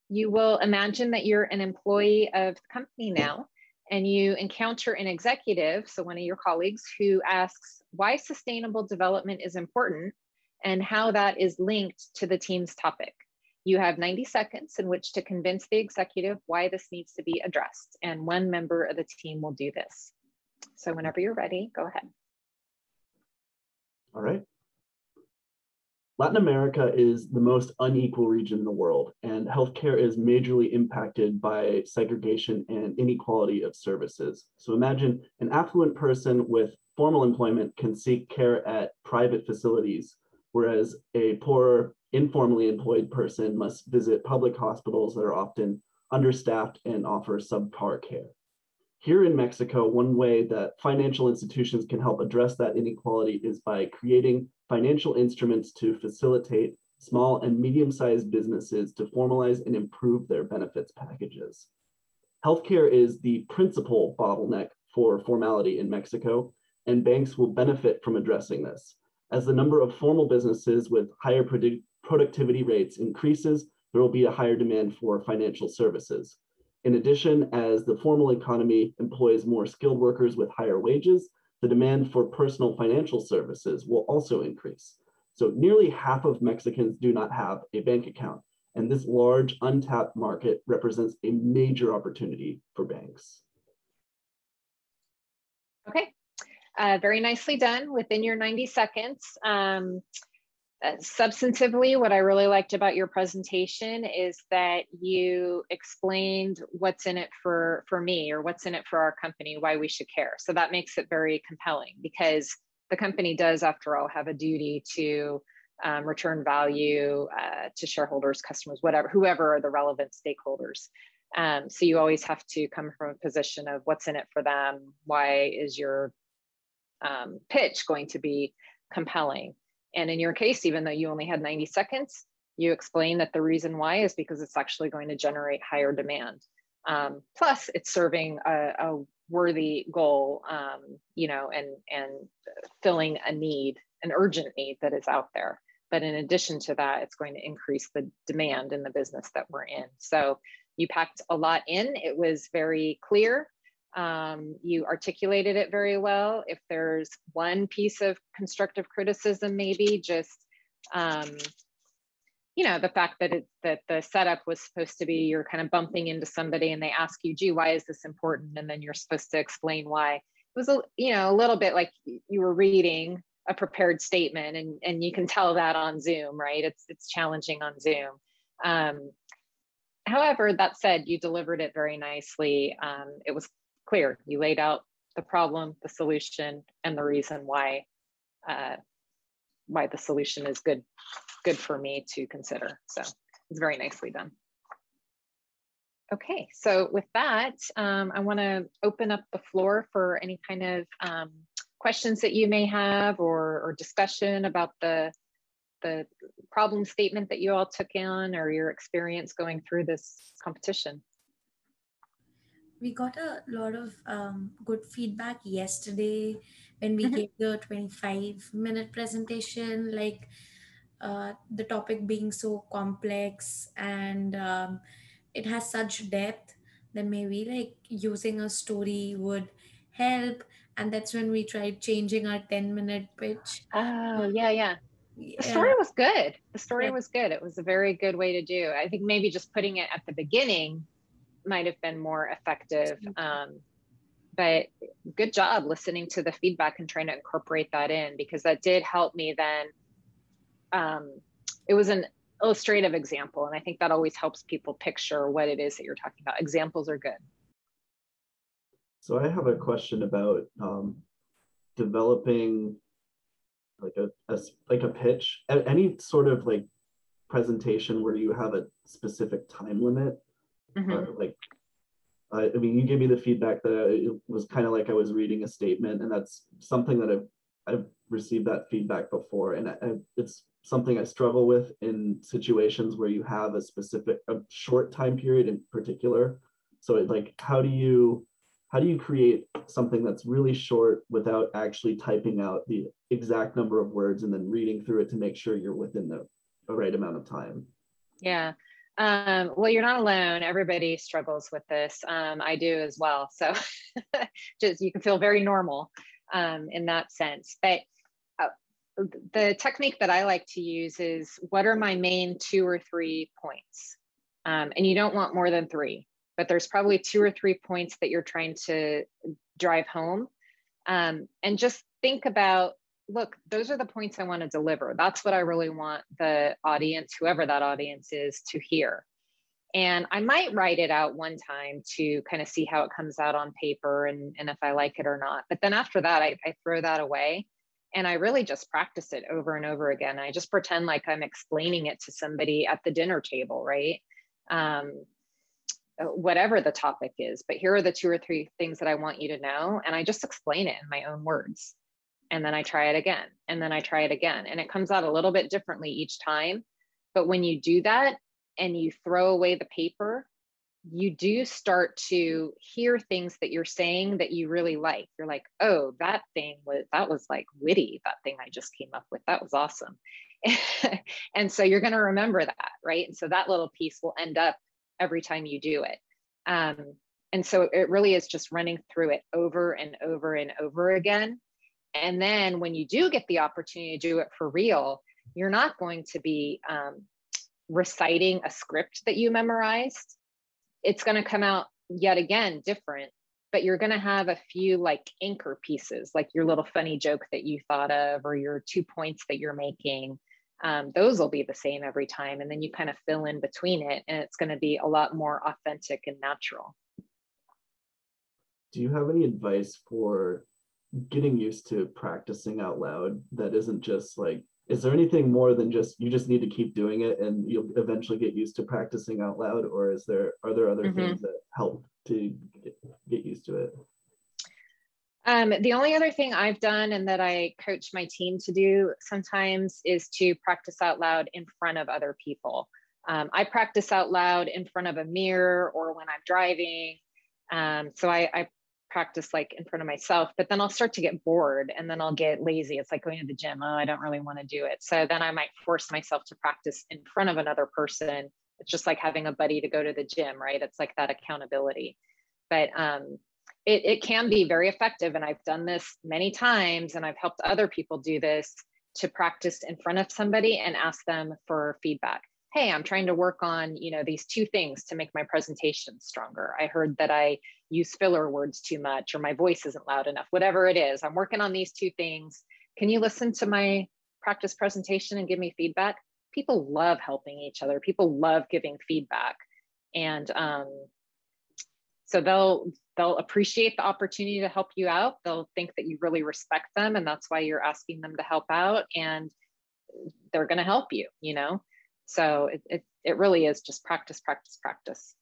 You will imagine that you're an employee of the company now, and you encounter an executive, so one of your colleagues, who asks why sustainable development is important and how that is linked to the team's topic. You have 90 seconds in which to convince the executive why this needs to be addressed, and one member of the team will do this. So whenever you're ready, go ahead. All right. Latin America is the most unequal region in the world, and healthcare is majorly impacted by segregation and inequality of services. So imagine an affluent person with formal employment can seek care at private facilities, whereas a poor, informally employed person must visit public hospitals that are often understaffed and offer subpar care. Here in Mexico, one way that financial institutions can help address that inequality is by creating financial instruments to facilitate small and medium-sized businesses to formalize and improve their benefits packages. Healthcare is the principal bottleneck for formality in Mexico, and banks will benefit from addressing this. As the number of formal businesses with higher productivity rates increases, there will be a higher demand for financial services. In addition, as the formal economy employs more skilled workers with higher wages, the demand for personal financial services will also increase. So nearly half of Mexicans do not have a bank account, and this large untapped market represents a major opportunity for banks. Okay, very nicely done within your 90 seconds. Substantively, what I really liked about your presentation is that you explained what's in it for me, or what's in it for our company, why we should care. So that makes it very compelling, because the company does, after all, have a duty to return value to shareholders, customers, whatever, whoever are the relevant stakeholders. So you always have to come from a position of what's in it for them. Why is your pitch going to be compelling? And in your case, even though you only had 90 seconds, you explained that the reason why is because it's actually going to generate higher demand. Plus, it's serving a worthy goal, you know, and filling a need, an urgent need that is out there. But in addition to that, it's going to increase the demand in the business that we're in. So you packed a lot in. It was very clear. You articulated it very well. If there's one piece of constructive criticism, maybe just, you know, the fact that that the setup was supposed to be you're kind of bumping into somebody and they ask you, gee, why is this important? And then you're supposed to explain why. It was, you know, a little bit like you were reading a prepared statement, and you can tell that on Zoom, right? It's challenging on Zoom. However, that said, you delivered it very nicely. It was clear. You laid out the problem, the solution, and the reason why the solution is good for me to consider. So it's very nicely done. Okay, so with that, I want to open up the floor for any kind of questions that you may have, or discussion about the problem statement that you all took in, or your experience going through this competition. We got a lot of good feedback yesterday when we gave the 25-minute presentation, like the topic being so complex and it has such depth that maybe like using a story would help. And that's when we tried changing our 10-minute pitch. Oh, yeah. The story was good. The story was good. It was a very good way to do. I think maybe just putting it at the beginning might have been more effective. But good job listening to the feedback and trying to incorporate that in, because that did help me then. It was an illustrative example, and I think that always helps people picture what it is that you're talking about. Examples are good. So I have a question about developing like a pitch, any sort of like presentation where you have a specific time limit. I mean, you gave me the feedback that it was kind of like I was reading a statement, and that's something that I've received that feedback before, and it's something I struggle with in situations where you have a short time period in particular. So like, how do you create something that's really short without actually typing out the exact number of words and then reading through it to make sure you're within the right amount of time? Yeah. Well, you're not alone. Everybody struggles with this. I do as well. So just you can feel very normal in that sense. But uh, the technique that I like to use is, what are my main 2 or 3 points? And you don't want more than 3, but there's probably 2 or 3 points that you're trying to drive home. And just think about, look, those are the points I want to deliver. That's what I really want the audience, whoever that audience is, to hear. And I might write it out one time to kind of see how it comes out on paper and if I like it or not. But then after that, I throw that away and I really just practice it over and over again. I just pretend like I'm explaining it to somebody at the dinner table, right? Whatever the topic is, but here are the 2 or 3 things that I want you to know. And I just explain it in my own words. And then I try it again, and then I try it again. And it comes out a little bit differently each time. But when you do that and you throw away the paper, you do start to hear things that you're saying that you really like. You're like, oh, that was like witty. That thing I just came up with, that was awesome. And so you're going to remember that, right? And so that little piece will end up every time you do it. And so it really is just running through it over and over and over again. And then when you do get the opportunity to do it for real, you're not going to be reciting a script that you memorized. It's going to come out yet again different, but you're going to have a few like anchor pieces, like your little funny joke that you thought of, or your 2 points that you're making. Those will be the same every time. And then you kind of fill in between it, and it's going to be a lot more authentic and natural. Do you have any advice for getting used to practicing out loud that isn't just like, is there anything more than just, you just need to keep doing it and you'll eventually get used to practicing out loud? Or are there other things that help to get used to it? The only other thing I've done and that I coach my team to do sometimes is to practice out loud in front of other people. I practice out loud in front of a mirror or when I'm driving. So I practice like in front of myself, but then I'll start to get bored and then I'll get lazy. It's like going to the gym. Oh, I don't really want to do it. So then I might force myself to practice in front of another person. It's just like having a buddy to go to the gym, right? It's like that accountability. But it can be very effective. And I've done this many times and I've helped other people do this, to practice in front of somebody and ask them for feedback. Hey, I'm trying to work on, these 2 things to make my presentation stronger. I heard that I use filler words too much, or my voice isn't loud enough, whatever it is. I'm working on these 2 things. Can you listen to my practice presentation and give me feedback? People love helping each other. People love giving feedback. And so they'll appreciate the opportunity to help you out. They'll think that you really respect them, and that's why you're asking them to help out, and they're going to help you, So it really is just practice, practice, practice.